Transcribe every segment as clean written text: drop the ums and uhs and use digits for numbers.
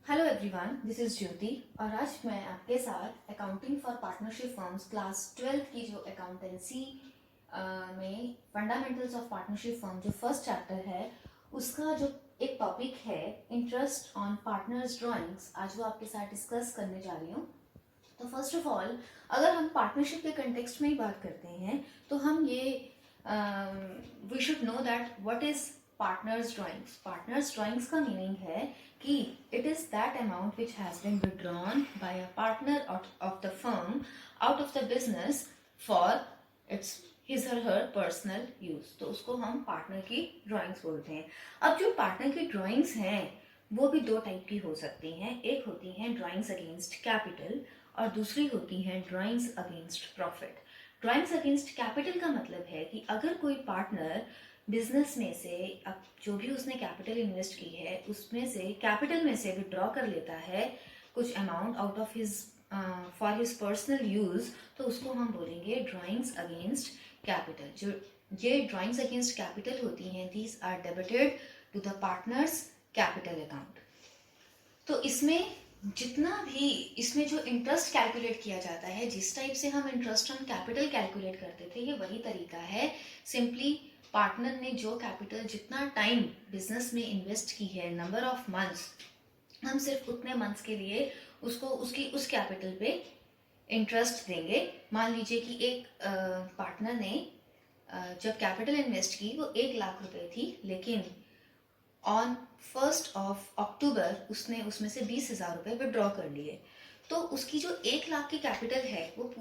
Hello everyone, this is ज्योति और आज मैं आपके साथ accounting for partnership firms class 12 की जो अकाउंटेंसी में फंडामेंटल्स ऑफ पार्टनरशिप फर्म जो फर्स्ट चैप्टर है उसका जो एक टॉपिक है इंटरेस्ट ऑन पार्टनर्स ड्राइंग्स, आज वो आपके साथ डिस्कस करने जा रही हूँ। तो फर्स्ट ऑफ ऑल, अगर हम पार्टनरशिप के कंटेक्स्ट में ही बात करते हैं तो हम ये we should know that what is partners drawings. Partners drawings का मीनिंग है कि it is that amount which has been withdrawn by a partner of the firm out of the business for its his or her personal use. तो उसको हम partner की drawings बोलते हैं। अब जो पार्टनर की ड्राइंग्स हैं वो भी दो टाइप की हो सकती हैं। एक होती हैं ड्राइंग्स अगेंस्ट कैपिटल और दूसरी होती हैं drawings against profit. Drawings against capital का मतलब है कि अगर कोई पार्टनर बिजनेस में से अब जो भी उसने कैपिटल इन्वेस्ट की है उसमें से कैपिटल में से विड्रॉ कर लेता है कुछ amount out of his for his personal use, तो उसको हम बोलेंगे ड्राइंग्स अगेंस्ट कैपिटल। जो ये ड्राइंग्स अगेंस्ट कैपिटल होती हैं, these are debited to the partners capital account. तो इसमें जितना भी इसमें जो इंटरेस्ट कैलकुलेट किया जाता है, जिस टाइप से हम इंटरेस्ट ऑन कैपिटल कैलकुलेट करते थे, ये वही तरीका है। सिंपली पार्टनर ने जो कैपिटल जितना टाइम बिजनेस में इन्वेस्ट की है, नंबर ऑफ मंथ्स, हम सिर्फ उतने मंथ्स के लिए उसको उसकी उस कैपिटल पे इंटरेस्ट देंगे। मान लीजिए कि एक पार्टनर ने जब कैपिटल इन्वेस्ट की वो 1 लाख रुपए थी, लेकिन ऑन 1st ऑफ अक्टूबर उसने उसमें से 20,000 रुपये विड्रॉ कर लिए। तो उसकी जो 1 लाख की कैपिटल है वो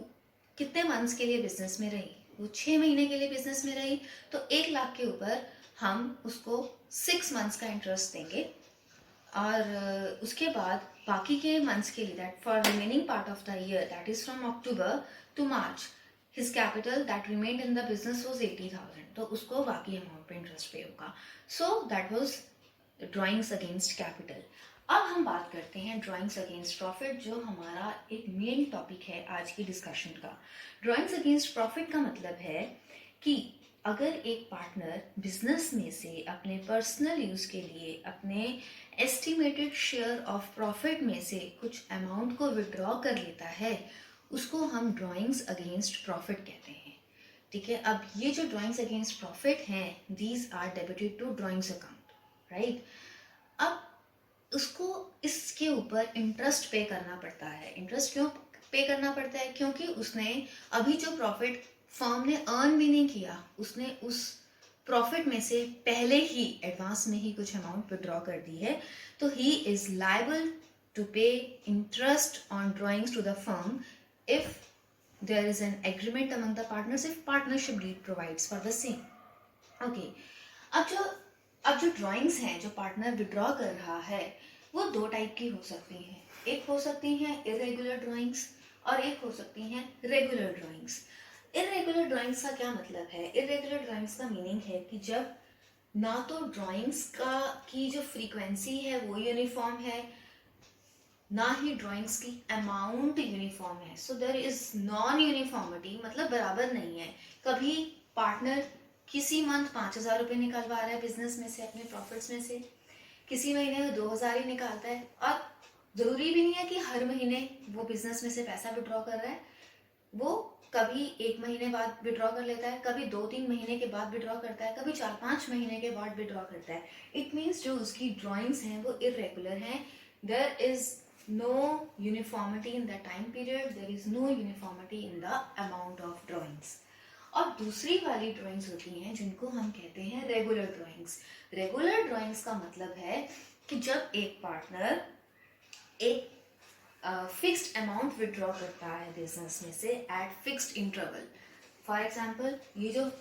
कितने मंथ्स के लिए बिजनेस में रही? वो 6 महीने के लिए बिजनेस में रही। तो 1 लाख के ऊपर हम उसको 6 मंथ्स का इंटरेस्ट देंगे और उसके बाद बाकी के मंथ्स के लिए, that for remaining part of the year, that is from October to March, his capital that remained in the business was 80,000, तो उसको बाकी अमाउंट पे इंटरेस्ट पे होगा। So that was drawings against capital. अब हम बात करते हैं ड्राइंग्स अगेंस्ट प्रॉफिट, जो हमारा एक मेन टॉपिक है आज की डिस्कशन का। ड्राइंग्स अगेंस्ट प्रॉफिट का मतलब है कि अगर एक पार्टनर बिजनेस में से अपने पर्सनल यूज के लिए अपने एस्टिमेटेड शेयर ऑफ प्रॉफिट में से कुछ अमाउंट को विड्रॉ कर लेता है, उसको हम ड्राइंग्स अगेंस्ट प्रॉफिट कहते हैं। ठीक है, अब ये जो ड्राइंग्स अगेंस्ट प्रॉफिट हैं, these are debited to drawings account, right. अब उसको इसके ऊपर इंटरेस्ट पे करना पड़ता है। इंटरेस्ट क्यों पे करना पड़ता है? क्योंकि उसने अभी जो प्रॉफिट फर्म ने अर्न भी नहीं किया, उसने उस प्रॉफिट में से पहले ही एडवांस में ही कुछ अमाउंट विड्रॉ कर दी है। तो he is liable to pay interest on drawings to the firm if there is an agreement among the partners, if partnership deed provides for the same. Okay, अब जो ड्राइंग्स हैं जो पार्टनर विड्रॉ कर रहा है वो दो टाइप की हो सकती हैं। एक हो सकती हैं इरेगुलर ड्राइंग्स और एक हो सकती हैं रेगुलर ड्राइंग्स। इरेगुलर ड्राइंग्स का क्या मतलब है? इरेगुलर ड्राइंग्स का मीनिंग है कि जब ना तो ड्राइंग्स का की जो फ्रीक्वेंसी है वो यूनिफॉर्म है, ना ही ड्राइंग्स की अमाउंट यूनिफॉर्म है। So there is non uniformity, मतलब बराबर नहीं है। कभी पार्टनर किसी मंथ 5,000 रुपये निकलवा रहा है बिजनेस में से, अपने प्रॉफिट्स में से, किसी महीने में 2,000 ही निकालता है। और जरूरी भी नहीं है कि हर महीने वो बिजनेस में से पैसा विड्रॉ कर रहा है। वो कभी 1 महीने बाद विड्रॉ कर लेता है, कभी 2-3 महीने के बाद विड्रॉ करता है, कभी 4-5 महीने के बाद विड्रॉ करता है। इट मीन्स जो उसकी ड्राइंग्स हैं वो इरेगुलर हैं। There is no uniformity in the time period, there is no uniformity in the amount of drawings. और दूसरी वाली ड्राइंग्स होती हैं जिनको हम कहते हैं रेगुलर ड्राइंग्स। रेगुलर ड्राइंग्स का मतलब है कि जब एक पार्टनर एक फिक्स्ड अमाउंट विड्रॉ करता है बिजनेस में से at fixed interval. For example, ये जो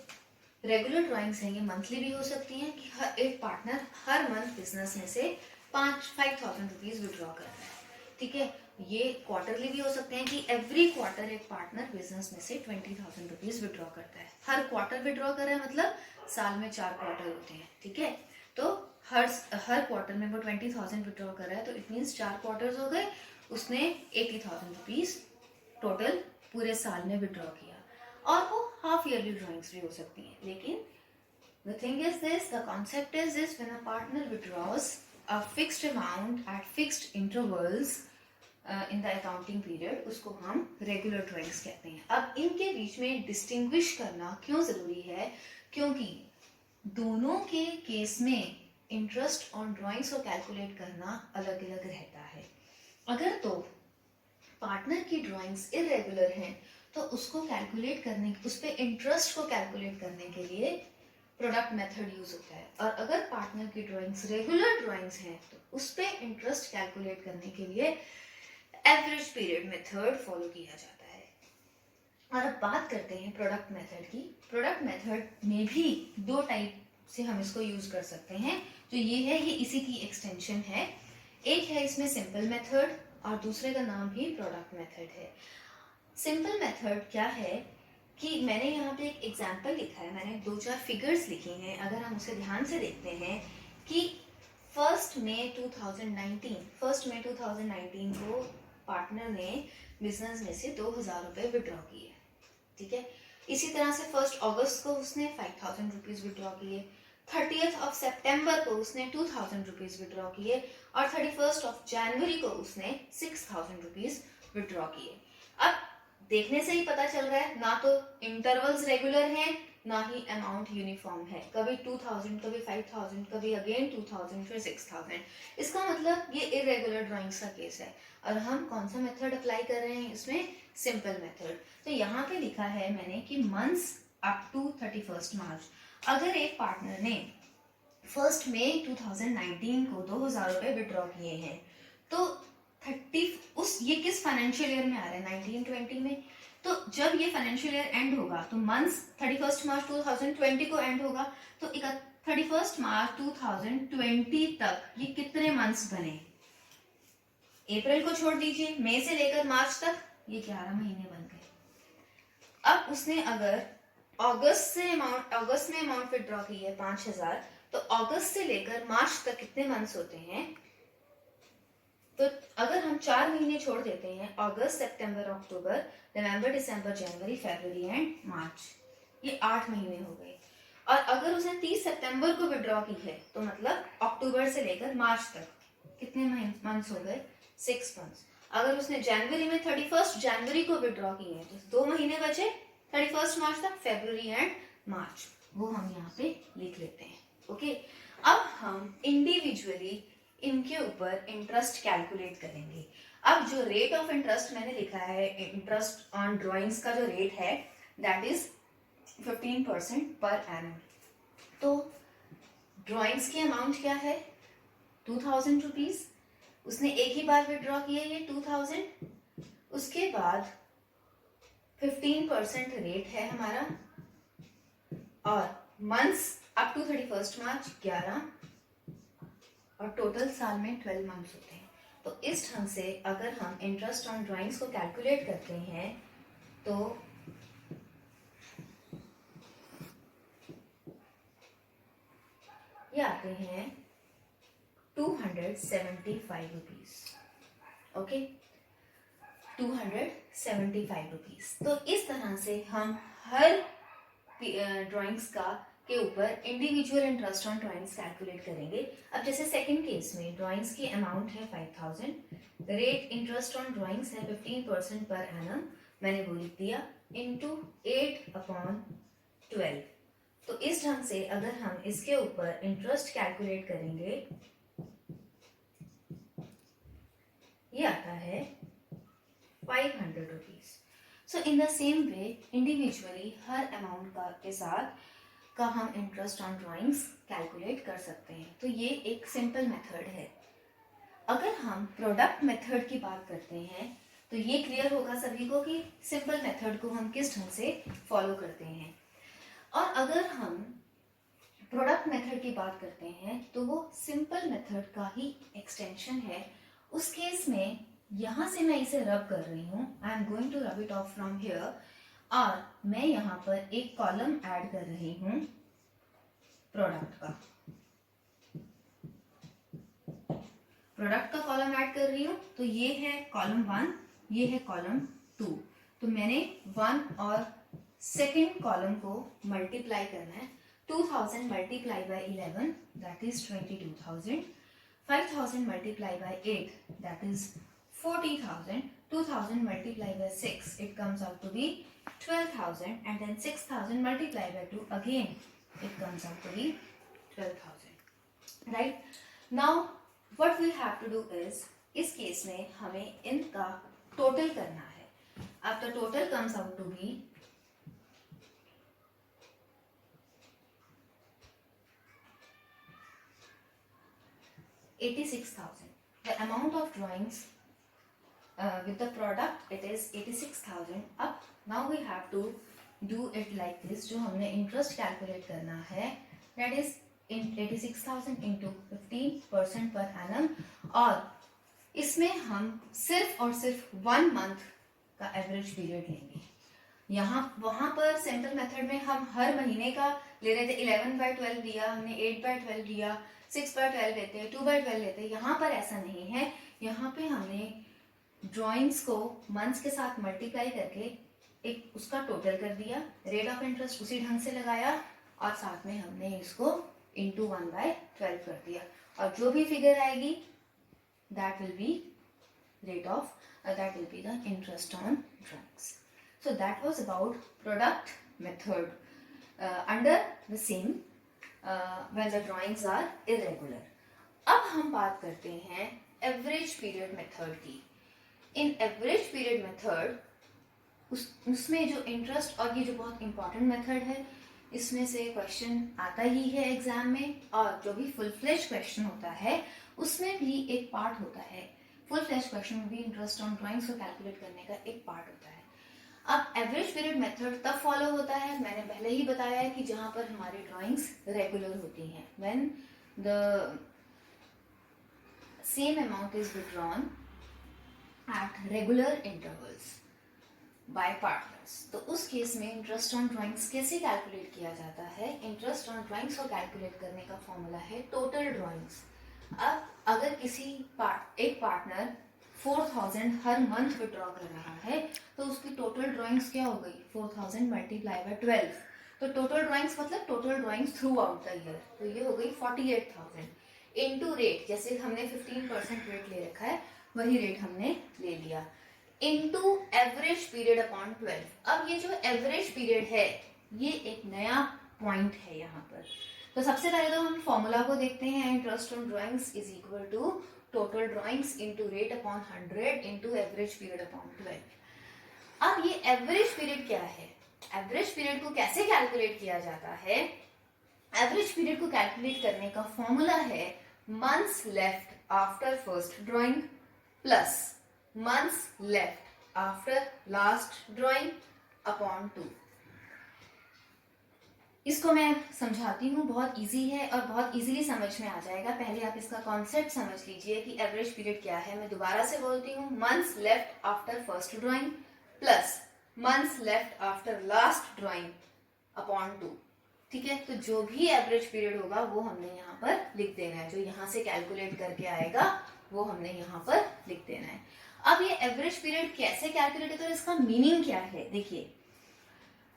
रेगुलर ड्राइंग्स हैं ये मंथली भी हो सकती हैं कि हर एक पार्टनर हर मंथ बिजनेस में से 5,000 रुपीज विड्रॉ कर रहा है। ठीक है, ये क्वार्टरली भी हो सकते हैं कि एवरी क्वार्टर एक पार्टनर बिजनेस में से 20,000 रुपीज विड्रॉ करता है। हर क्वार्टर विड्रॉ कर रहा है, मतलब साल में 4 क्वार्टर होते हैं। ठीक है, तो हर क्वार्टर में वो 20,000 विड्रॉ कर रहा है, तो इट मीन्स 4 क्वार्टर्स हो गए, उसने 80,000 रुपीज टोटल पूरे साल में विड्रॉ किया। और वो हाफ ईयरली ड्रॉइंग्स भी हो सकती हैं। लेकिन the thing is this, the concept is this, when a partner withdraws a fixed amount at fixed interval intervals in the accounting period, उसको हम रेगुलर ड्राइंग्स कहते हैं। अब इनके बीच में डिस्टिंग्विश करना क्यों ज़रूरी है? क्योंकि दोनों के केस में इंटरेस्ट ऑन ड्राइंग्स को कैलकुलेट करना अलग अलग रहता है। अगर तो पार्टनर की ड्राइंग्स इरेगुलर हैं तो उसको कैलकुलेट करने, उस पर इंटरेस्ट को कैलकुलेट करने के लिए प्रोडक्ट मेथड यूज होता है, और अगर पार्टनर की ड्राइंग्स रेगुलर ड्राइंग्स हैं तो उस पर इंटरेस्ट कैलकुलेट करने के लिए एवरेज पीरियड मेथड फॉलो किया जाता है। और अब बात करते हैं प्रोडक्ट मेथड की। प्रोडक्ट मेथड में भी दो टाइप से हम इसको यूज कर सकते हैं। जो ये है, ये इसी की एक्सटेंशन है। एक है इसमें सिंपल मेथड और दूसरे का नाम भी प्रोडक्ट मेथड है। सिंपल मेथड क्या है कि मैंने यहाँ पे एक एग्जांपल लिखा है, मैंने 2-4 फिगर्स लिखी हैं। अगर हम उसे ध्यान से देखते हैं कि 1 मई 2019 को पार्टनर ने बिजनेस में से 2000 रुपये विड्रॉ किए, ठीक है। इसी तरह से 1 अगस्त को उसने 5000 रुपीज विड्रॉ किए, 30 सितंबर को उसने 2000 रुपीज विड्रॉ किए और 31 जनवरी को उसने 6000 रुपीज विड्रॉ किए। अब देखने से ही पता चल रहा है, ना तो इंटरवल्स रेगुलर हैं, ना ही अमाउंट यूनिफॉर्म है। कभी 2000, कभी 5000, कभी अगेन 2000, फिर 6000। इसका मतलब ये इरेगुलर ड्राइंग्स का केस है। और हम कौन सा मेथड अप्लाई कर रहे हैं इसमें? Simple method. तो यहाँ पे लिखा है मैंने कि मंथ्स अप टू 31 मार्च। अगर एक पार्टनर ने 1 मई 2019 को 2000 रुपये विड्रॉ किए हैं तो ये किस फाइनेंशियल ईयर में आ रहा है? 1920 में। तो जब ये फाइनेंशियल ईयर एंड होगा तो मंथ्स 31 मार्च 2020 को एंड होगा, तो 31 मार्च 2020 तक ये कितने मंथ्स बने? अप्रैल को छोड़ दीजिए, मई से लेकर मार्च तक ये 11 महीने बन गए। अब उसने अगर अगस्त में अमाउंट विड्रॉ की है 5000, तो अगस्त से लेकर मार्च तक कितने मंथ्स होते हैं? तो अगर हम 4 महीने छोड़ देते हैं, अगस्त, सितंबर, अक्टूबर, नवंबर, दिसंबर, जनवरी, फरवरी एंड मार्च, ये 8 महीने हो गए। और अगर उसने 30 सितंबर को विड्रॉ की है तो मतलब अक्टूबर से लेकर मार्च तक कितने मंथ्स हो गए? 6 मंथ्स। अगर उसने जनवरी में 31 जनवरी को विड्रॉ की है तो 2 महीने बचे 31 मार्च तक, फरवरी एंड मार्च, वो हम यहाँ पे लिख लेते हैं। ओके, अब हम इंडिविजुअली इनके ऊपर इंटरेस्ट कैलकुलेट करेंगे। अब जो रेट ऑफ इंटरेस्ट मैंने लिखा है, इंटरेस्ट ऑन ड्राइंग्स का जो रेट है दैट इज 15% पर एनम। तो ड्राइंग्स की अमाउंट क्या है? 2000 रुपीज। उसने एक ही बार विड्रॉ किया ये 2000। उसके बाद 15% रेट है हमारा, और मंथ्स अप टू 31 मार्च 11, और टोटल साल में 12 मंथ्स होते हैं। तो इस ढंग से अगर हम इंटरेस्ट ऑन ड्राइंग्स को कैलकुलेट करते हैं तो ये आते हैं 275 रुपीज। Okay, 275 rupees. तो इस तरह से हम हर ड्राइंग्स के ऊपर individual interest on drawings calculate करेंगे। अब जैसे सेकंड केस में ड्राइंग्स की अमाउंट है 5000, रेट इंटरेस्ट ऑन ड्राइंग्स है 15% पर एनम, मैंने वो लिख दिया, इनटू 8/12। तो इस ढंग से अगर हम इसके ऊपर इंटरेस्ट कैलकुलेट करेंगे, ये आता है 500 rupees. So in the same way individually her amount के साथ का हम इंटरेस्ट ऑन ड्राइंग्स कैलकुलेट कर सकते हैं। तो ये एक सिंपल मेथड है। अगर हम प्रोडक्ट मेथड की बात करते हैं तो ये क्लियर होगा सभी को कि सिंपल मेथड को हम किस ढंग से फॉलो करते हैं। और अगर हम प्रोडक्ट मेथड की बात करते हैं तो वो सिंपल मेथड का ही एक्सटेंशन है। उस केस में यहाँ से मैं इसे रब कर रही हूँ, I am going to rub it off from here, और मैं यहाँ पर एक कॉलम ऐड कर रही हूँ प्रोडक्ट का कॉलम ऐड कर रही हूँ। तो ये है कॉलम 1, ये है कॉलम 2। तो मैंने 1 और सेकेंड कॉलम को मल्टीप्लाई करना है। 2000 multiply by 11 that is 22000, 5,000 multiplied by 8, that is 40,000. 2,000 multiplied by 6, it comes out to be 12,000, and then 6,000 multiplied by 2, again it comes out to be 12,000. Right? Now what we have to do is, इस case में हमें इनका total करना है. अब the total comes out to be 86,000. The amount of drawings with the product, it is 86,000. अब now we have to do it like this. जो हमने interest calculate करना है, that is in 86,000 into 15% per annum, और इसमें हम सिर्फ और सिर्फ 1 month का एवरेज पीरियड लेंगे. वहां पर सिंपल मेथड में हम हर महीने का ले रहे थे. 11/12 दिया हमने, 8/12 दिया, 6/12 लेते हैं, 2/12 लेते हैं. यहाँ पर ऐसा नहीं है. यहाँ पे हमने ड्राइंग्स को मंथ्स के साथ मल्टीप्लाई करके एक उसका टोटल कर दिया, रेट ऑफ इंटरेस्ट उसी ढंग से लगाया, और साथ में हमने इसको इंटू 1/12 कर दिया, और जो भी फिगर आएगी that will be rate of that will be the interest on drawings. So that was about product method under the same when the drawings are irregular. अब हम बात करते हैं average period method की. In average period method उसमें जो interest, और ये जो बहुत important method है, इसमें से क्वेश्चन आता ही है एग्जाम में, और जो भी फुल फ्लेश क्वेश्चन होता है उसमें भी एक पार्ट होता है. फुल फ्लेश क्वेश्चन में भी इंटरेस्ट ऑन ड्राइंग्स को कैलकुलेट करने का एक पार्ट होता है. अब एवरेज पीरियड मेथड तब फॉलो होता है, मैंने पहले ही बताया है, कि जहां पर हमारी ड्राइंग्स रेगुलर होती हैं, when the same amount is withdrawn at regular intervals bye partners. तो उस केस में इंटरेस्ट ऑन ड्राइंग्स कैसे कैलकुलेट किया जाता है? इंटरेस्ट ऑन ड्राइंग्स को कैलकुलेट करने का फॉर्मूला है टोटल ड्राइंग्स. अब अगर एक पार्टनर 4,000 हर मंथ विड्रॉ कर रहा है, तो उसकी टोटल ड्राइंग्स क्या हो गई? 4,000 मल्टीप्लाई बाय 12. तो टोटल ड्राइंग्स मतलब total drawings through out the year, तो ये हो गई 48,000 इनटू रेट. जैसे हमने 15% रेट ले रखा है, वही रेट हमने ले लिया, इनटू एवरेज पीरियड अपॉन 12. अब ये जो एवरेज पीरियड है, ये एक नया पॉइंट है यहाँ पर. तो सबसे पहले तो हम फॉर्मूला को देखते हैं. Interest on drawings is equal to total drawings into rate upon 100 into average period upon 12. अब ये एवरेज पीरियड क्या है? एवरेज पीरियड को कैसे कैलकुलेट किया जाता है? एवरेज पीरियड को कैलकुलेट करने का फॉर्मूला है months left after first drawing plus months left after last drawing upon 2. इसको मैं समझाती हूँ, बहुत इजी है और बहुत इजीली समझ में आ जाएगा. पहले आप इसका कॉन्सेप्ट समझ लीजिए कि एवरेज पीरियड क्या है. मैं दोबारा से बोलती हूँ, months left after first drawing plus months left after last drawing upon 2. ठीक है, तो जो भी एवरेज पीरियड होगा वो हमने यहाँ पर लिख देना है. जो यहाँ से कैलकुलेट करके आएगा वो हमने यहाँ पर लिख देना है. अब ये एवरेज पीरियड कैसे कैलकुलेट होता है, इसका मीनिंग क्या है? देखिए,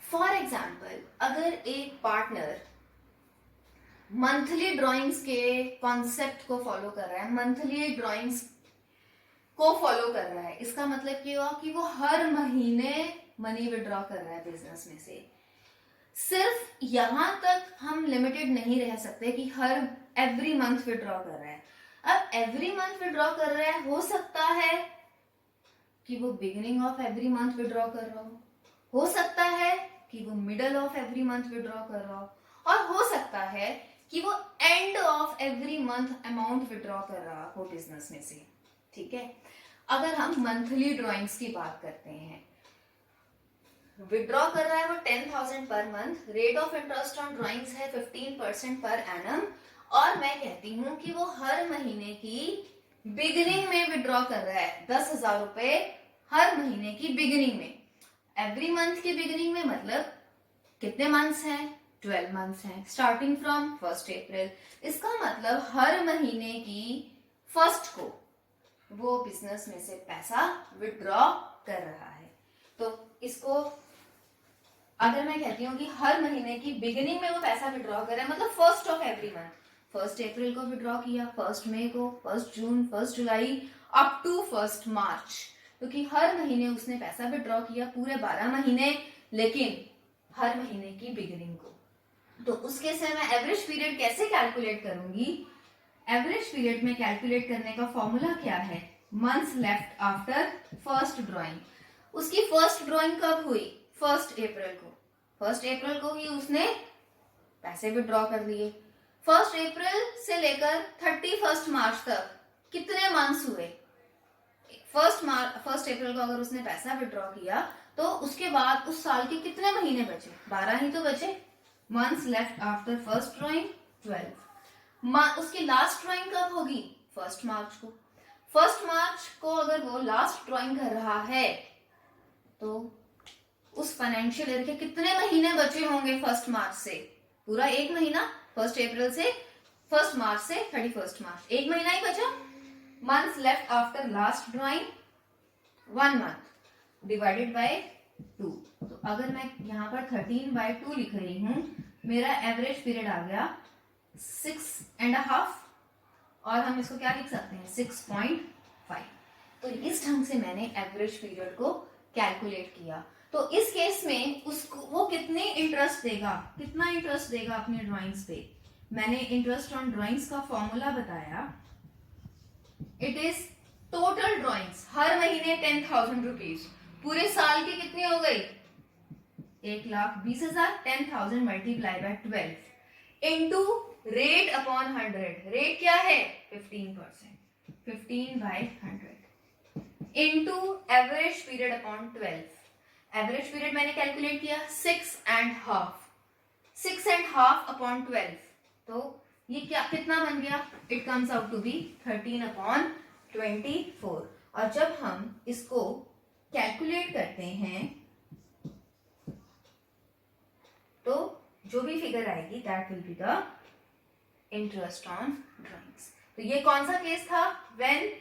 फॉर एग्जाम्पल, अगर एक पार्टनर मंथली ड्राइंग्स के कॉन्सेप्ट को फॉलो कर रहा है, मंथली ड्राइंग्स को फॉलो कर रहा है, इसका मतलब क्या हुआ कि वो हर महीने मनी विड्रॉ कर रहा है बिजनेस में से. सिर्फ यहां तक हम लिमिटेड नहीं रह सकते कि हर एवरी मंथ विड्रॉ कर रहा है. अब एवरी मंथ विड्रॉ कर रहा है, हो सकता है कि वो beginning of every month withdraw कर रहा हो सकता है कि वो middle of every month withdraw कर रहा हो, और हो सकता है कि वो end of every month amount withdraw कर रहा हो बिजनेस में से. ठीक है, अगर हम मंथली ड्राइंग्स की बात करते हैं, विड्रॉ कर रहा है वो 10,000 per month, rate of interest on drawings है 15% पर एनम, और मैं कहती हूं कि वो हर महीने की बिगिनिंग में विड्रॉ कर रहा है 10,000 रुपए हर महीने की बिगिनिंग में. एवरी मंथ की बिगिनिंग में मतलब कितने मंथ्स हैं? 12 मंथ्स हैं, स्टार्टिंग फ्रॉम 1 अप्रैल. इसका मतलब हर महीने की फर्स्ट को वो बिजनेस में से पैसा विड्रॉ कर रहा है. तो इसको अगर मैं कहती हूँ कि हर महीने की बिगिनिंग में वो पैसा विड्रॉ कर रहा है, मतलब फर्स्ट ऑफ एवरी मंथ, 1 अप्रैल को विड्रॉ किया, 1 मई को, 1 जून, 1 जुलाई अप टू 1 मार्च, क्योंकि हर महीने उसने पैसा विड्रॉ किया, पूरे 12 महीने, लेकिन हर महीने की बिगिनिंग को। तो उसके से मैं एवरेज पीरियड कैसे कैलकुलेट करूंगी? एवरेज पीरियड में कैलकुलेट करने का फॉर्मूला क्या है? Months left after first drawing. उसकी फर्स्ट ड्राइंग कब हुई? 1 अप्रैल को। 1 अप्रैल को ही उसने पैसे विड्रॉ कर दिए। 1 अप्रैल से लेकर 31 मार्च तक कितने मंथ्स हुए? 1 अप्रैल को अगर उसने पैसा विड्रॉ किया तो उसके बाद उस साल के कितने महीने बचे? 12 ही तो बचे। Months left after first drawing 12। उसकी लास्ट ड्राइंग कब होगी? 1 मार्च को। 1 मार्च को अगर वो लास्ट ड्राइंग कर रहा है तो उस फाइनेंशियल ईयर के कितने महीने बचे होंगे 1 मार्च से? पूरा 1 महीना, 1 अप्रैल से 1 मार्च से 31 मार्च, 1 महीना ही बचा। Months left after last drawing 1 month divided by 2। तो अगर मैं यहाँ पर 13/2 लिख रही हूँ, मेरा एवरेज पीरियड आ गया 6.5, और हम इसको क्या लिख सकते हैं? 6.5। तो इस ढंग से मैंने एवरेज पीरियड को कैलकुलेट किया। तो इस केस में उसको वो कितने इंटरेस्ट देगा, कितना इंटरेस्ट देगा अपनी ड्राइंग्स पे? मैंने इंटरेस्ट ऑन ड्राइंग्स का फॉर्मूला बताया। इट इज टोटल ड्राइंग्स, हर महीने 10,000 रुपीज, पूरे साल की कितनी हो गई? 1,20,000। 10,000 multiply by 12 into rate upon 100। Rate क्या है? 15%। 15/100 into average period upon 12। Average period मैंने कैलकुलेट किया 6.5। 6.5 अपॉन 12, तो ये क्या कितना बन गया? It comes out to be 13/24। और जब हम इसको कैलकुलेट करते हैं तो जो भी फिगर आएगी that will be the interest on drawings. तो ये कौन सा केस था? When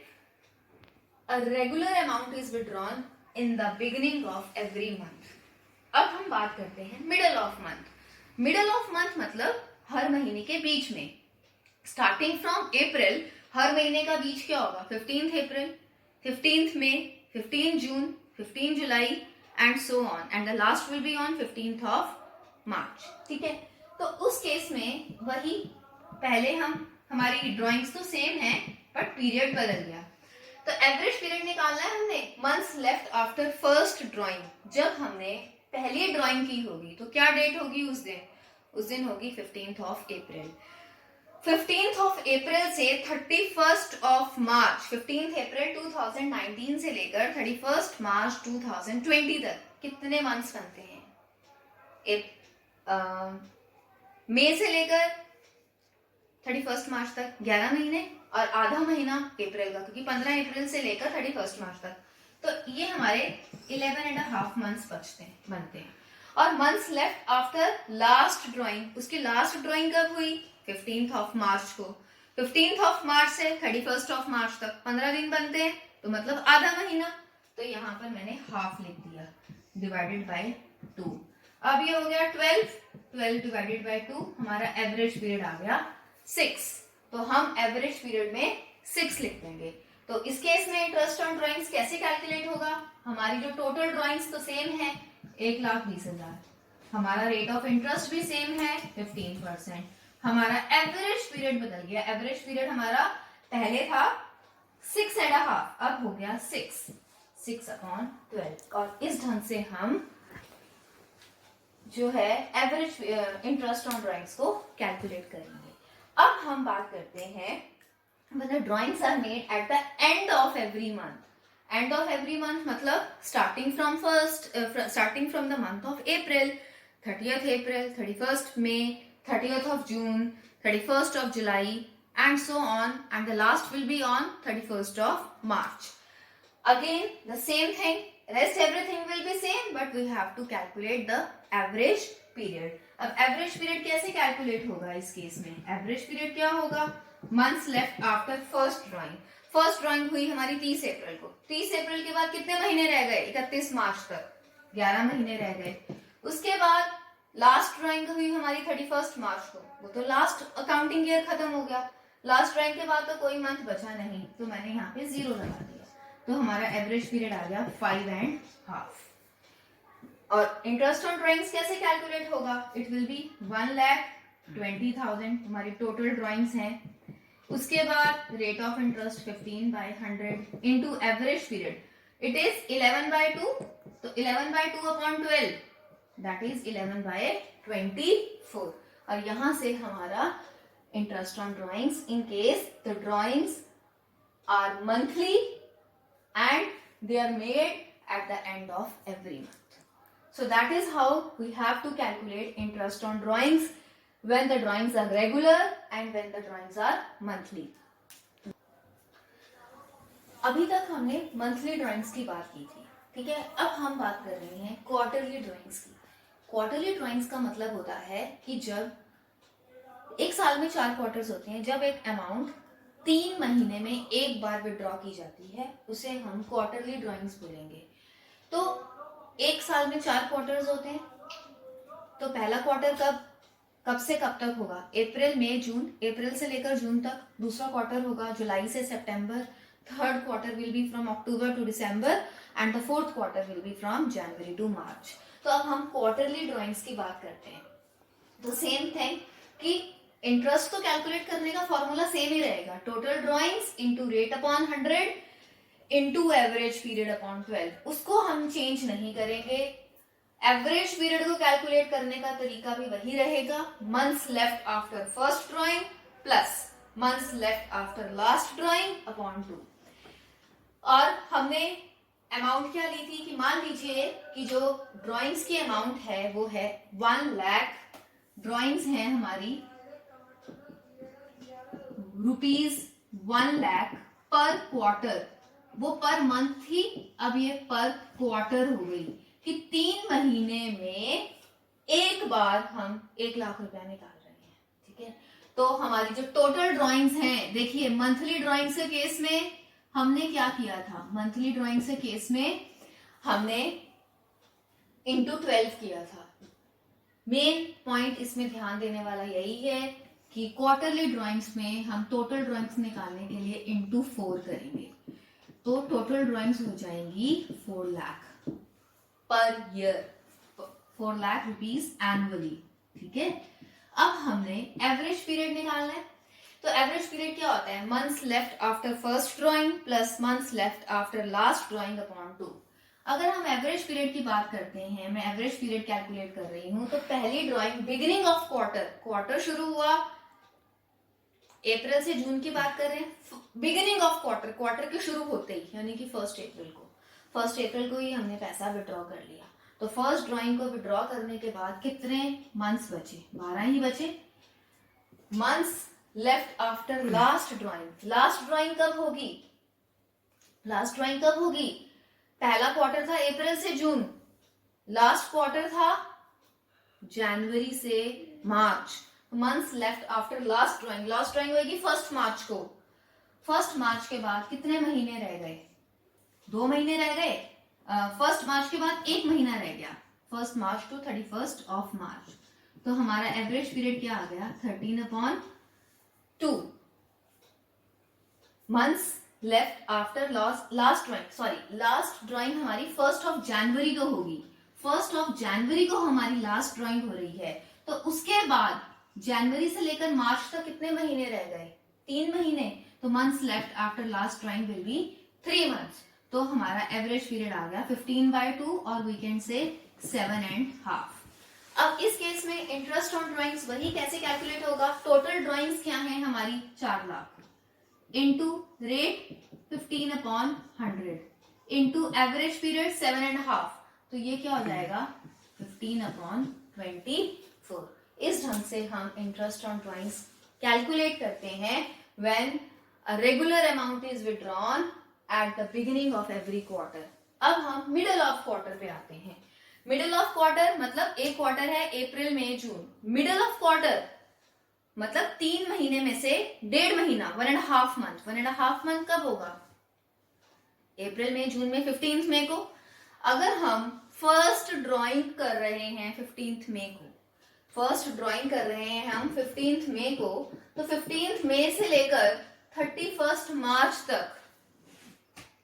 a regular amount is withdrawn in the beginning of every month. अब हम बात करते हैं middle of month. Middle of month मतलब हर महीने के बीच में। स्टार्टिंग फ्रॉम अप्रैल, हर महीने का बीच क्या होगा? 15 April, 15 May, 15 June, 15 July and so on, and the last will be on 15th of March. ठीक है, तो उस केस में वही पहले हमारी ड्राइंग्स तो सेम है बट पीरियड बदल गया। तो एवरेज पीरियड निकालना है हमने months left after first drawing. जब हमने पहली ड्राइंग की होगी तो क्या डेट होगी उस दिन? उस दिन होगी 15th of April. 15th of April से 31st ऑफ मार्च, 15th अप्रैल 2019 से लेकर 31st मार्च 2020 तक कितने मंथ्स बनते हैं? मई से लेकर 31st मार्च तक 11 महीने, और आधा महीना अप्रैल का, क्योंकि 15 अप्रैल से लेकर 31st मार्च तक। तो ये हमारे 11.5 मंथ्स बनते हैं। और months left after last drawing, उसकी लास्ट ड्राइंग कब हुई? 15th ऑफ मार्च को। 15th ऑफ मार्च से 31st ऑफ मार्च तक 15 दिन बनते हैं, तो मतलब आधा महीना। तो यहाँ पर मैंने हाफ लिख दिया डिवाइडेड बाय 2। अब ये हो गया 12 डिवाइडेड बाय 2, हमारा एवरेज पीरियड आ गया 6। तो हम एवरेज पीरियड में 6 लिख देंगे। तो इस केस में इंटरेस्ट ऑन ड्राइंग्स कैसे कैलकुलेट होगा? हमारी जो टोटल ड्राइंग्स तो सेम है 1,20,000, हमारा रेट ऑफ इंटरेस्ट भी सेम है 15%, हमारा एवरेज पीरियड बदल गया। एवरेज पीरियड हमारा पहले था 6.5, अब हो गया 6/12। और इस ढंग से हम जो है एवरेज इंटरेस्ट ऑन ड्राइंग्स को कैलकुलेट करेंगे। अब हम बात करते हैं when the drawings are made at the end of every month. End of every month मतलब starting from the month of April, 30th April, 31st May, 30th of June, 31st of July and so on, and the last will be on 31st of March. Again the same thing, rest everything will be same, but we have to calculate the average period. अब average period कैसे calculate होगा इस case में? Average period क्या होगा? Months left after first drawing. First drawing हुई हमारी 30 अप्रैल को। 30 अप्रैल के बाद कितने महीने रह गए? 31 मार्च तक 11 महीने रह गए। उसके बाद लास्ट ड्राइंग हुई हमारी 31 मार्च को, वो तो लास्ट अकाउंटिंग ईयर खत्म हो गया, लास्ट ड्राइंग के बाद तो कोई मंथ बचा नहीं, तो मैंने यहाँ पे 0 लगा दिया, तो हमारा एवरेज पीरियड आ गया 5.5। और इंटरेस्ट ऑन ड्राइंग्स कैसे कैलकुलेट होगा, इट विल बी 1,20,000 हमारी टोटल ड्राइंग्स हैं। उसके बाद rate of interest 15/100 into average period, it is 11/2, तो 11/2 अपॉन 12 दैट इज 11/24। और यहां से हमारा interest on drawings in case the drawings are monthly and they are made at the end of every month. So that is how we have to calculate interest on drawings when the drawings are regular and when the drawings are monthly. अभी तक हमने monthly drawings की बात की थी, ठीक है। अब हम बात कर रहे हैं क्वार्टरली ड्राइंग्स की। क्वार्टरली ड्राइंग्स का मतलब होता है कि जब एक साल में 4 क्वार्टर्स होते हैं, जब एक अमाउंट 3 महीने में एक बार विड्रॉ की जाती है, उसे हम क्वार्टरली ड्राइंग्स बोलेंगे। तो एक साल में 4 क्वार्टर्स होते हैं, तो पहला क्वार्टर कब से कब तक होगा, अप्रैल मई जून, अप्रैल से लेकर जून तक। दूसरा क्वार्टर होगा जुलाई से सितंबर। Third quarter will be from October to December and the fourth quarter will be from January to March. तो अब हम क्वार्टरली ड्राइंग्स की बात करते हैं। तो सेम थिंग कि इंटरेस्ट को कैलकुलेट करने का फॉर्मूला सेम ही रहेगा, total drawings into rate upon 100 into average period upon 12, उसको हम चेंज नहीं करेंगे। एवरेज पीरियड को कैलकुलेट करने का तरीका भी वही रहेगा, months left after first drawing plus months left after last drawing upon 2। और हमने अमाउंट क्या ली थी कि मान लीजिए कि जो ड्राइंग्स की अमाउंट है वो है 1 लाख, ड्राइंग्स हैं हमारी ₹1 लाख पर क्वार्टर, वो पर मंथ थी, अब ये पर क्वार्टर हो गई कि 3 महीने में एक बार हम 1 लाख रुपया निकाल रहे हैं, ठीक है। तो हमारी जो टोटल ड्राइंग्स हैं, देखिए मंथली ड्राइंग्स के केस में हमने क्या किया था, मंथली ड्राइंग्स के केस में हमने इंटू 12 किया था। मेन पॉइंट इसमें ध्यान देने वाला यही है कि क्वार्टरली ड्राइंग्स में हम टोटल ड्राइंग्स निकालने के लिए इंटू 4 करेंगे, तो टोटल ड्राइंग्स हो जाएंगी 4 lakh per year, 4 lakh rupees annually, ठीक है। अब हमने एवरेज पीरियड निकालना है, तो एवरेज पीरियड क्या होता है, months left after first drawing plus months left after last drawing upon 2। अगर हम एवरेज पीरियड की बात करते हैं, मैं एवरेज पीरियड कैलकुलेट कर रही हूं, तो पहली ड्राइंग बिगिनिंग ऑफ क्वार्टर शुरू हुआ अप्रैल से जून की बात कर रहे हैं, बिगिनिंग ऑफ क्वार्टर के शुरू होते ही, यानी कि 1 अप्रैल को ही हमने पैसा विड्रॉ कर लिया। तो फर्स्ट ड्राइंग को विड्रॉ करने के बाद कितने मंथ्स बचे, 12 ही बचे। Months left after last drawing कब होगी, पहला क्वार्टर था अप्रैल से जून, लास्ट क्वार्टर था जनवरी से मार्च। Months left after last drawing होगी 1 मार्च को। 1 मार्च के बाद कितने महीने रह गए, 2 महीने रह गए। 1 मार्च के बाद 1 महीना रह गया, 1 मार्च टू 31 मार्च। तो हमारा एवरेज पीरियड क्या आ गया, 13/2 months left after last drawing हमारी 1 जनवरी को होगी, 1 जनवरी को हमारी लास्ट ड्राइंग हो रही है। तो उसके बाद जनवरी से लेकर मार्च तक कितने महीने रह गए, 3 महीने। तो months left after last drawing will be 3 months. तो हमारा एवरेज पीरियड आ गया 15/2 और वी कैन से 7.5। अब इस केस में इंटरेस्ट ऑन ड्राइंग्स वही कैसे कैलकुलेट होगा, टोटल ड्राइंग्स क्या है हमारी 4 lakh into rate 15/100 into average period 7.5, तो ये क्या हो जाएगा 15/24। इस ढंग से हम इंटरेस्ट ऑन ड्राइंग्स कैलकुलेट करते हैं when a regular amount is withdrawn at the beginning of every quarter. अब हम मिडल ऑफ क्वार्टर पे आते हैं। मिडल ऑफ क्वार्टर मतलब एक क्वार्टर है अप्रैल मई जून, मिडल ऑफ क्वार्टर मतलब 3 महीने में से 1.5 महीना, 1.5 मंथ। 1.5 मंथ कब होगा, अप्रैल मई जून में 15 मई को। अगर हम फर्स्ट ड्राइंग कर रहे हैं 15 मई को, फर्स्ट ड्राइंग कर रहे हैं हम 15 मई को, तो 15 मई से लेकर 31 मार्च तक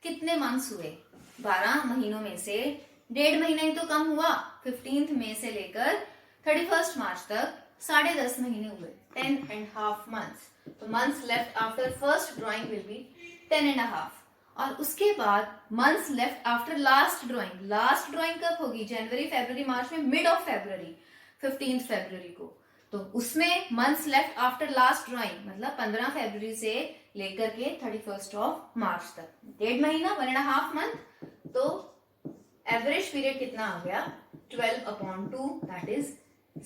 कितने मंथ्स हुए? 12 महीनों में से 1.5 महीना ही तो कम हुआ। 15 मई से लेकर 31 मार्च तक 10.5 महीने हुए, 10.5 months। तो months left after first drawing will be 10.5। और उसके बाद months left after last drawing. Last drawing कब होगी? जनवरी, फरवरी, मार्च में मिड ऑफ फरवरी, 15 फरवरी को। तो उसमें months left after last drawing मतलब 15 फरवरी से लेकर के 31 मार्च तक, 1.5 महीना, 1.5 month। तो एवरेज पीरियड कितना आ गया? 12/2, that is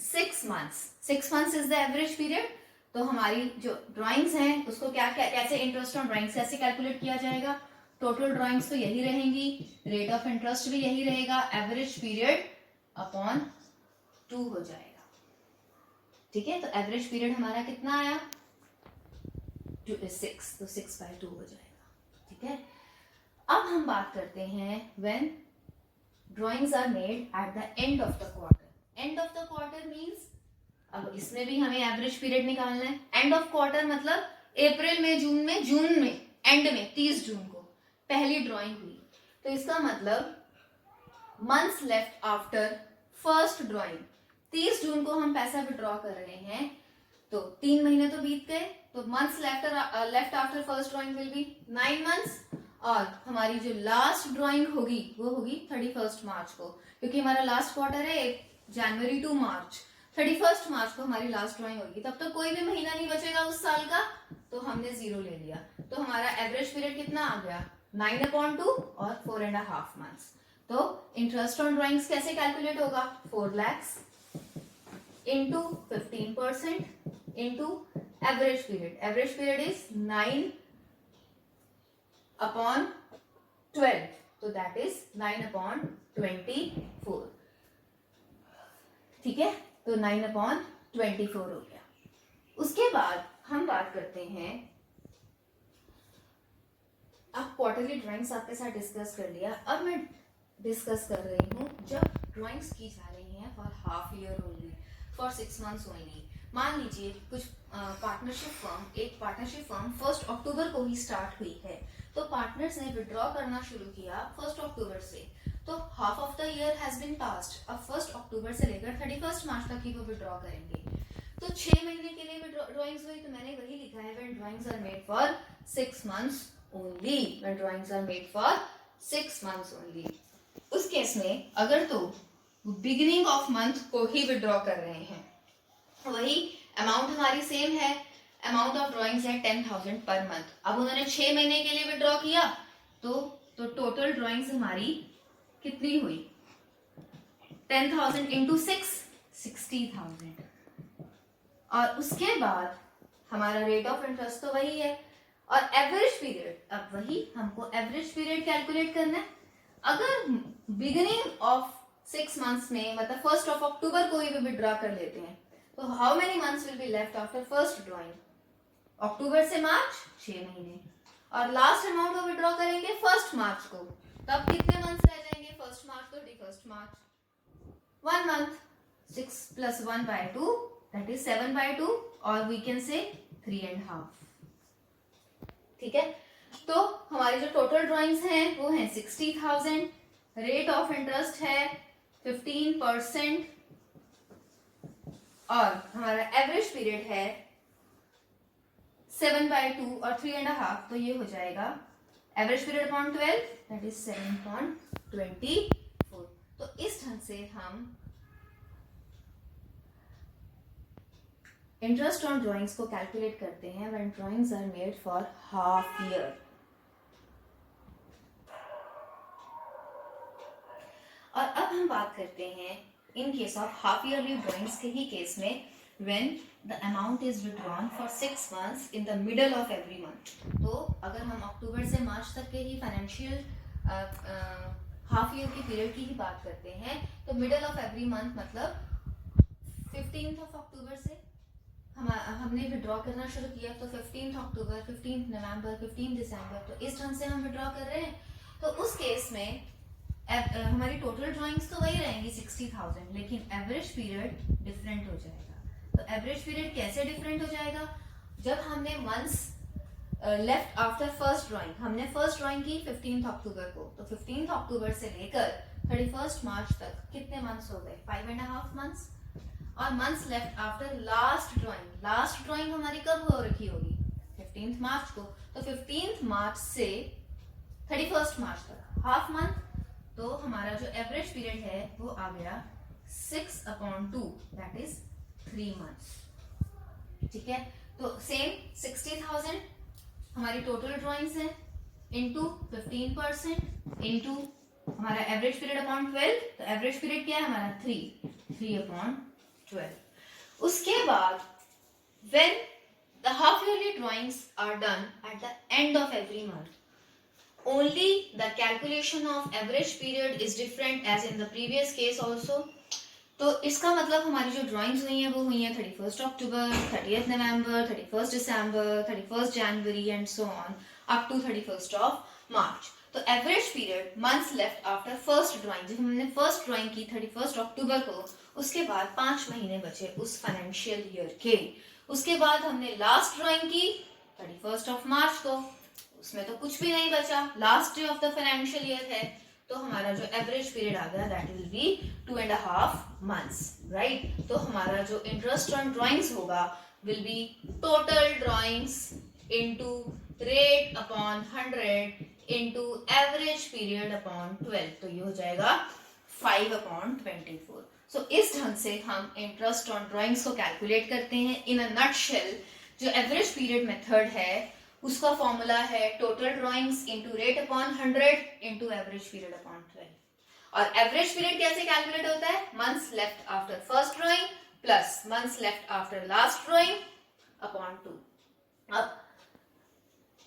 6 months। 6 months is the average period. तो हमारी जो ड्राइंग्स हैं उसको क्या कैसे इंटरेस्ट ऑन ड्राइंग्स कैसे कैलकुलेट किया जाएगा? टोटल ड्राइंग्स तो यही रहेंगी, रेट ऑफ इंटरेस्ट भी यही रहेगा, एवरेज पीरियड अपॉन 2 हो जाएगा। ठीक है, तो एवरेज पीरियड हमारा कितना आया? 6, तो 6/2 हो जाएगा। ठीक है, अब हम बात करते हैं when drawings are made at the end of the quarter. End of the quarter means, अब इसमें भी हमें एवरेज पीरियड निकालना है। एंड ऑफ क्वार्टर मतलब अप्रैल में, जून में, एंड में 30 जून को पहली ड्राइंग हुई। तो इसका मतलब months left after first drawing, 30 जून को हम पैसा विड्रॉ कर रहे हैं, तो 3 महीने तो बीत गए। तो months left after first drawing will be 9 months। और हमारी जो लास्ट ड्राइंग होगी वो होगी 31 मार्च को, क्योंकि हमारा लास्ट क्वार्टर है जनवरी टू मार्च। 31 मार्च को हमारी लास्ट ड्राइंग होगी, तब तो कोई भी महीना नहीं बचेगा उस साल का, तो हमने 0 ले लिया। तो हमारा एवरेज पीरियड कितना आ गया? 9/2 और 4.5 months। तो इंटरेस्ट ऑन ड्राइंग्स कैसे कैलकुलेट होगा? 4 lakhs into 15% into average period. Average period is 9/12, तो दैट इज 9/24। ठीक है, तो 9/24 हो गया। उसके बाद हम बात करते हैं, अब क्वार्टरली ड्राइंग्स आपके साथ डिस्कस कर लिया। अब मैं डिस्कस कर रही हूँ जब ड्राइंग्स की जा रही हैं for half year only, for 6 months only. मान लीजिए कुछ एक पार्टनरशिप फर्म 1 अक्टूबर को ही स्टार्ट हुई है, तो पार्टनर्स ने विड्रॉ करना शुरू किया 1 अक्टूबर से, तो half of the year has been passed. अब 1 अक्टूबर से लेकर 31 मार्च तक ही वो विड्रॉ करेंगे। तो 6 महीने के लिए ड्राइंग्स हुई, तो मैंने वही लिखा है when drawings are made for 6 months only. When drawings are made for 6 months only. उस केस में अगर तो बिगिनिंग ऑफ मंथ को ही विड्रॉ कर रहे हैं, वही अमाउंट हमारी सेम है, अमाउंट ऑफ ड्राइंग्स है 10,000 पर मंथ। अब उन्होंने 6 महीने के लिए विड्रॉ किया, तो टोटल ड्राइंग्स हमारी कितनी हुई? 10,000 इंटू 6, 60,000। और उसके बाद हमारा रेट ऑफ इंटरेस्ट तो वही है, और एवरेज पीरियड, अब वही हमको एवरेज पीरियड कैलकुलेट करना है। अगर बिगिनिंग ऑफ 6 months में मतलब 1 अक्टूबर को ही विड्रॉ कर लेते हैं, तो how many months will be left after first drawing? अक्टूबर से मार्च 6 महीने, और लास्ट अमाउंट को विड्रॉ करेंगे 1 मार्च को, तब कितने मंथ्स रह जाएंगे? 1 मार्च तो 31 मार्च, 1 month, 6 + 1/2, that is 7/2, और we can say 3.5। ठीक है, तो हमारी जो टोटल ड्राइंग्स हैं वो हैं 60,000, रेट ऑफ इंटरेस्ट है 15%, और हमारा एवरेज पीरियड है 7/2 और 3.5, तो ये हो जाएगा average period upon 12, that is 7/24। तो इस ढंग से हम इंटरेस्ट ऑन ड्राइंग्स को कैलकुलेट करते हैं when drawings are made for half year. और अब हम बात करते हैं in case of half yearly drawings के ही केस में, when the amount is withdrawn for 6 months in the middle of every month. तो अगर हम अक्टूबर से मार्च तक के ही फाइनेंशियल हाफ ईयर के पीरियड की ही बात करते हैं, तो मिडल ऑफ एवरी मंथ मतलब 15th अक्टूबर से हमने विड्रॉ करना शुरू किया, तो 15th अक्टूबर, 15th नवंबर, 15th दिसंबर, तो इस ढंग से हम विड्रॉ कर रहे हैं। तो उस केस में हमारी टोटल ड्राइंग्स तो वही रहेंगी 60,000, लेकिन एवरेज पीरियड डिफरेंट हो जाएगा। तो एवरेज पीरियड कैसे डिफरेंट हो जाएगा? जब हमने months left after first drawing, हमने फर्स्ट ड्राइंग की 15 अक्टूबर को, तो 15 अक्टूबर से लेकर 31 मार्च तक कितने मंथ्स हो गए? 5.5 मंथ्स। और months left after last drawing, last drawing हमारी कब हो रखी होगी? 15 मार्च को, तो 15 मार्च से 31 मार्च तक हाफ मंथ। तो हमारा जो एवरेज पीरियड है वो आ गया 6/2, दैट इज 3 मंथ्स। ठीक है, तो सेम 60,000 हमारी टोटल ड्राइंग्स है इंटू 15% इंटू हमारा एवरेज पीरियड अपॉन 12, तो एवरेज पीरियड क्या है हमारा? 3/12। उसके बाद when the half yearly drawings are done at the end of every month, only the calculation of average period is different as in the previous case also. तो इसका मतलब हमारी जो ड्राइंग्स हुई हैं वो हुई हैं 31 October, 30 November, 31 December, 31 January and so on up to 31 March. तो average period months left after first drawing, जब हमने फर्स्ट ड्राइंग की 31 अक्टूबर को, उसके बाद 5 महीने बचे उस फाइनेंशियल ईयर के। उसके बाद हमने लास्ट ड्राइंग की 31 मार्च को, उसमें तो कुछ भी नहीं बचा, last day of the financial year है, तो हमारा जो एवरेज पीरियड आ गया that will be 2.5 months, right. तो हमारा जो इंटरेस्ट ऑन ड्राइंग्स होगा will be total drawings into rate upon 100 into average period upon 12, तो ये हो जाएगा 5/24। सो इस ढंग से हम इंटरेस्ट ऑन ड्राइंग्स को कैलकुलेट करते हैं। इन अ नटशेल जो एवरेज पीरियड मेथड है उसका फॉर्मूला है total drawings into rate upon 100 into average period upon 12। और एवरेज पीरियड कैसे कैलकुलेट होता है? Months left after first drawing plus months left after last drawing upon 2। अब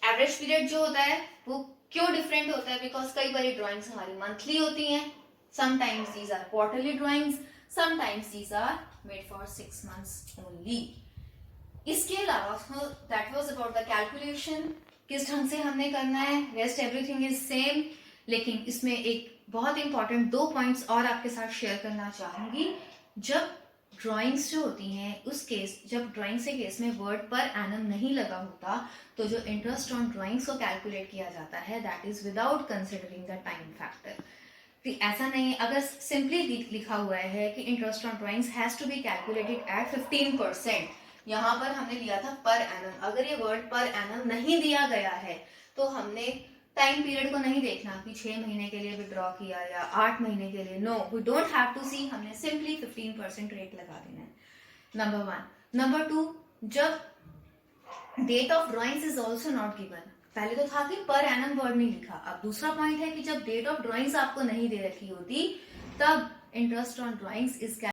एवरेज पीरियड जो होता है वो क्यों डिफरेंट होता है? बिकॉज कई बार दैट्स हमारी मंथली होती हैं, sometimes these are quarterly drawings, sometimes these are made for 6 months only. इसके अलावा that was about the calculation, किस ढंग से हमने करना है, रेस्ट एवरीथिंग इज सेम। लेकिन इसमें एक बहुत इंपॉर्टेंट 2 पॉइंट्स और आपके साथ शेयर करना चाहूंगी। जब ड्राइंग्स जो होती हैं उस केस, जब ड्राइंग्स के केस में वर्ड पर एनम नहीं लगा होता, तो जो इंटरेस्ट ऑन ड्राइंग्स को कैलकुलेट किया जाता है that is without considering the time factor. ऐसा नहीं है, अगर सिंपली लिखा हुआ है कि interest on drawings has to be calculated at 15%, यहाँ पर हमने लिया था पर एनम। अगर ये वर्ड पर एनम नहीं दिया गया है तो हमने टाइम पीरियड को नहीं देखना कि 6 महीने के लिए विड्रॉ किया या 8 महीने के लिए। No, we don't have to see, हमने सिंपली 15% रेट लगा देना है। नंबर 1। नंबर 2, जब date of drawings is also not given, पहले तो था कि पर एनम वर्ड नहीं लिखा, अब दूसरा पॉइंट है कि जब डेट ऑफ ड्राइंग्स आपको नहीं दे रखी होती तब इंटरेस्ट ऑन ड्राइंग्स इज